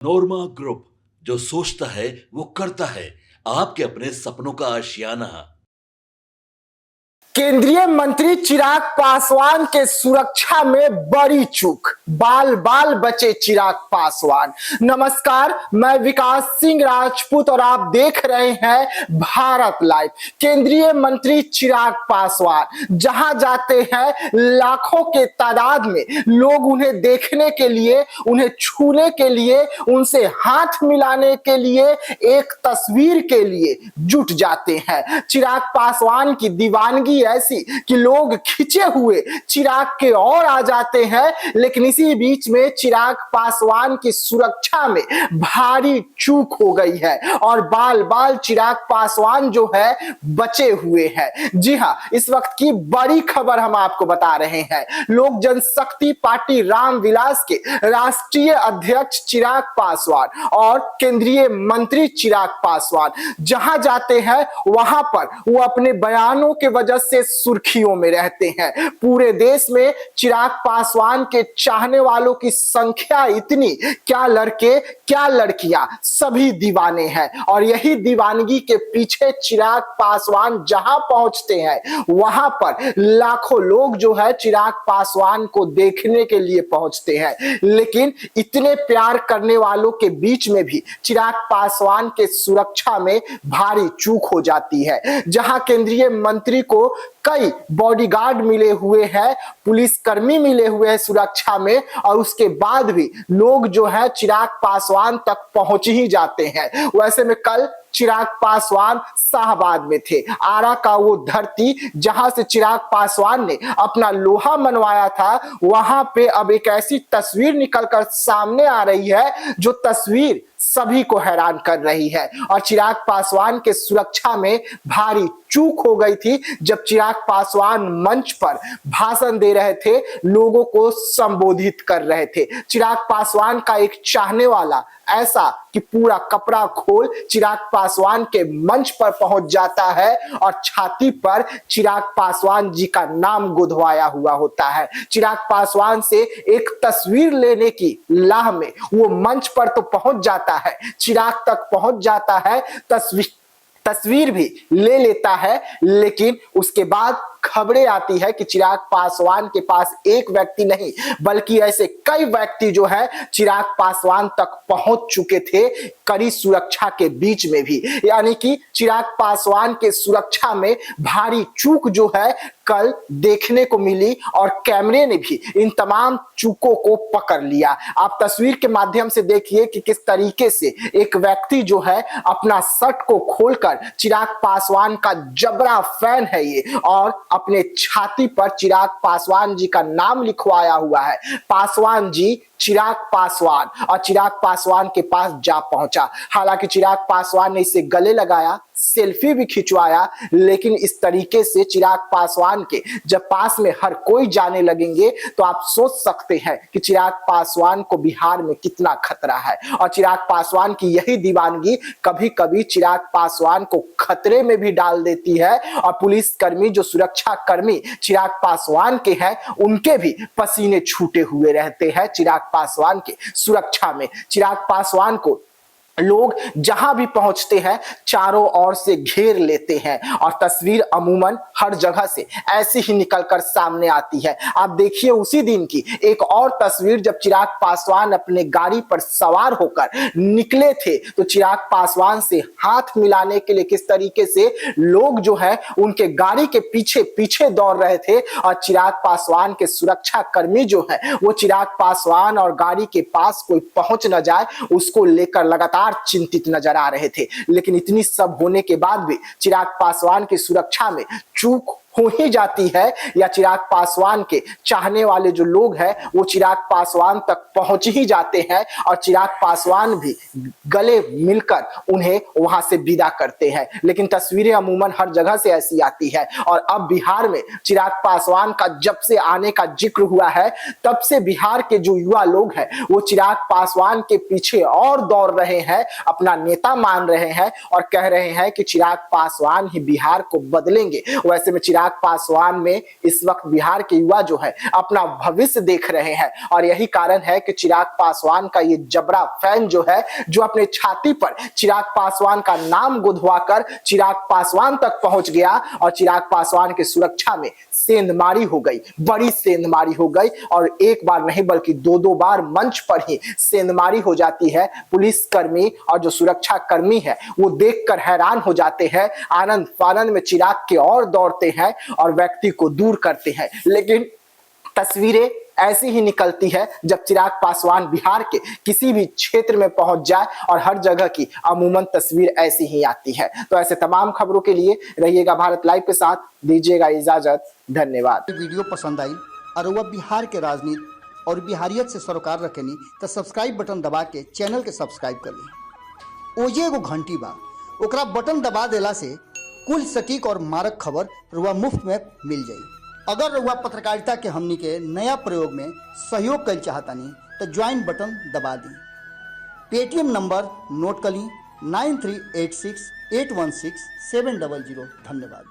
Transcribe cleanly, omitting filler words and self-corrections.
नोरमा group, जो सोचता है वो करता है। आपके अपने सपनों का आशियाना। केंद्रीय मंत्री चिराग पासवान के सुरक्षा में बड़ी चूक, बाल बाल बचे चिराग पासवान। नमस्कार, मैं विकास सिंह राजपूत और आप देख रहे हैं भारत लाइव। केंद्रीय मंत्री चिराग पासवान जहां जाते हैं लाखों के तादाद में लोग उन्हें देखने के लिए, उन्हें छूने के लिए, उनसे हाथ मिलाने के लिए, एक तस्वीर के लिए जुट जाते हैं। चिराग पासवान की दीवानगी ऐसी कि लोग खिंचे हुए चिराग के और आ जाते हैं। लेकिन इसी बीच में चिराग पासवान की सुरक्षा में भारी चूक हो गई है और बाल बाल चिराग पासवान जो है बचे हुए हैं। जी हां, इस वक्त की बड़ी खबर हम आपको बता रहे हैं। लोक जनशक्ति पार्टी रामविलास के राष्ट्रीय अध्यक्ष चिराग पासवान और केंद्रीय मंत्री चिराग पासवान जहां जाते हैं वहां पर वो अपने बयानों के वजह से सुर्खियों में रहते हैं। पूरे देश में चिराग पासवान के चाहने वालों की संख्या इतनी, क्या लड़के क्या लड़कियां, सभी दीवाने हैं। और यही दीवानगी के पीछे चिराग पासवान जहां पहुंचते हैं वहां पर लाखों लोग जो है चिराग पासवान को देखने के लिए पहुंचते हैं। लेकिन इतने प्यार करने वालों के बीच में भी चिराग पासवान के सुरक्षा में भारी चूक हो जाती है। जहां केंद्रीय मंत्री को कई बॉडीगार्ड मिले हुए हैं, पुलिसकर्मी मिले हुए हैं सुरक्षा में, और उसके बाद भी लोग जो है चिराग पासवान तक पहुंच ही जाते हैं। वैसे में कल चिराग पासवान शाहबाद में थे, आरा का वो धरती जहां से चिराग पासवान ने अपना लोहा मनवाया था, वहां पे अब एक ऐसी तस्वीर निकलकर सामने आ रही है जो तस्वीर सभी को हैरान कर रही है। और चिराग पासवान के सुरक्षा में भारी चूक हो गई थी जब चिराग पासवान मंच पर भाषण दे रहे थे, लोगों को संबोधित कर रहे थे। चिराग पासवान का एक चाहने वाला ऐसा कि पूरा कपड़ा खोल चिराग पासवान के मंच पर पहुंच जाता है और छाती पर चिराग पासवान जी का नाम गुदवाया हुआ होता है। चिराग पासवान से एक तस्वीर लेने की लाह में वो मंच पर तो पहुंच जाता है, चिराग तक पहुंच जाता है, तस्वीर भी ले लेता है। लेकिन उसके बाद खबरें आती है कि चिराग पासवान के पास एक व्यक्ति नहीं बल्कि ऐसे कई व्यक्ति जो है चिराग पासवान तक पहुंच चुके थे, कड़ी सुरक्षा के बीच में भी। यानी कि चिराग पासवान के सुरक्षा में भारी चूक जो है कल देखने को मिली और कैमरे ने भी इन तमाम चूकों को पकड़ लिया। आप तस्वीर के माध्यम से देखिए कि किस तरीके से एक व्यक्ति जो है अपना शर्ट को खोलकर, चिराग पासवान का जबरा फैन है ये, और अपने छाती पर चिराग पासवान जी का नाम लिखवाया हुआ है, पासवान जी चिराग पासवान, और चिराग पासवान के पास जा पहुंचा। हालांकि चिराग पासवान ने इसे गले लगाया, सेल्फी भी खिंचवाया, लेकिन इस तरीके से चिराग पासवान के जब पास में हर कोई जाने लगेंगे तो आप सोच सकते हैं कि चिराग पासवान को बिहार में कितना खतरा है। और चिराग पासवान की यही दीवानगी कभी कभी चिराग पासवान को खतरे में भी डाल देती है। और पुलिसकर्मी, जो सुरक्षा कर्मी चिराग पासवान के हैं, उनके भी पसीने छूटे हुए रहते हैं चिराग पासवान के सुरक्षा में। चिराग पासवान को लोग जहां भी पहुंचते हैं चारों ओर से घेर लेते हैं और तस्वीर अमूमन हर जगह से ऐसी ही निकलकर सामने आती है। आप देखिए उसी दिन की एक और तस्वीर, जब चिराग पासवान अपने गाड़ी पर सवार होकर निकले थे तो चिराग पासवान से हाथ मिलाने के लिए किस तरीके से लोग जो है उनके गाड़ी के पीछे पीछे दौड़ रहे थे, और चिराग पासवान के सुरक्षा कर्मी जो है वो चिराग पासवान और गाड़ी के पास कोई पहुंच न जाए उसको लेकर लगातार चिंतित नजर आ रहे थे। लेकिन इतनी सब होने के बाद भी चिराग पासवान की सुरक्षा में चूक हो ही जाती है, या चिराग पासवान के चाहने वाले जो लोग हैं वो चिराग पासवान तक पहुंच ही जाते हैं और चिराग पासवान भी गले मिलकर उन्हें वहां से विदा करते हैं। लेकिन तस्वीरें अमूमन हर जगह से ऐसी आती है। और अब बिहार में चिराग पासवान का जब से आने का जिक्र हुआ है तब से बिहार के जो युवा लोग हैं वो चिराग पासवान के पीछे और दौड़ रहे हैं, अपना नेता मान रहे हैं और कह रहे हैं कि चिराग पासवान ही बिहार को बदलेंगे। वैसे में चिराग चिराग पासवान में इस वक्त बिहार के युवा जो है अपना भविष्य देख रहे हैं। और यही कारण है कि चिराग पासवान का ये जबरा फैन जो है, जो अपने छाती पर चिराग पासवान का नाम गुदवाकर चिराग पासवान तक पहुंच गया और चिराग पासवान की सुरक्षा में सेंधमारी हो गई, बड़ी सेंधमारी हो गई। और एक बार नहीं बल्कि दो बार मंच पर ही सेंधमारी हो जाती है। पुलिस कर्मी और जो सुरक्षा कर्मी है वो देखकर हैरान हो जाते हैं, आनंद फानंद में चिराग के और दौड़ते हैं और व्यक्ति को दूर करते हैं। लेकिन तस्वीरें ऐसी ही निकलती है जब चिराग पासवान बिहार के किसी भी क्षेत्र में पहुंच जाए और हर जगह की अमूमन तस्वीर ऐसी ही आती है। तो ऐसे तमाम खबरों के लिए रहिएगा भारत लाइव के साथ, दीजिएगा इजाजत, धन्यवाद। वीडियो पसंद आई और वह बिहार के राजनीति और बिहारियत से सरोकार रखेनी तो सब्सक्राइब बटन दबा के चैनल के सब्सक्राइब कर ली। ओजे एगो घंटी बा, ओकरा बटन दबा देला से कुल सटीक और मारक खबर रुआ मुफ्त में मिल जाई। अगर रुआ पत्रकारिता के हमनी के नया प्रयोग में सहयोग कर चाहतानी तो ज्वाइन बटन दबा दी। पेटीएम नंबर नोट कर ली 9386816700। धन्यवाद।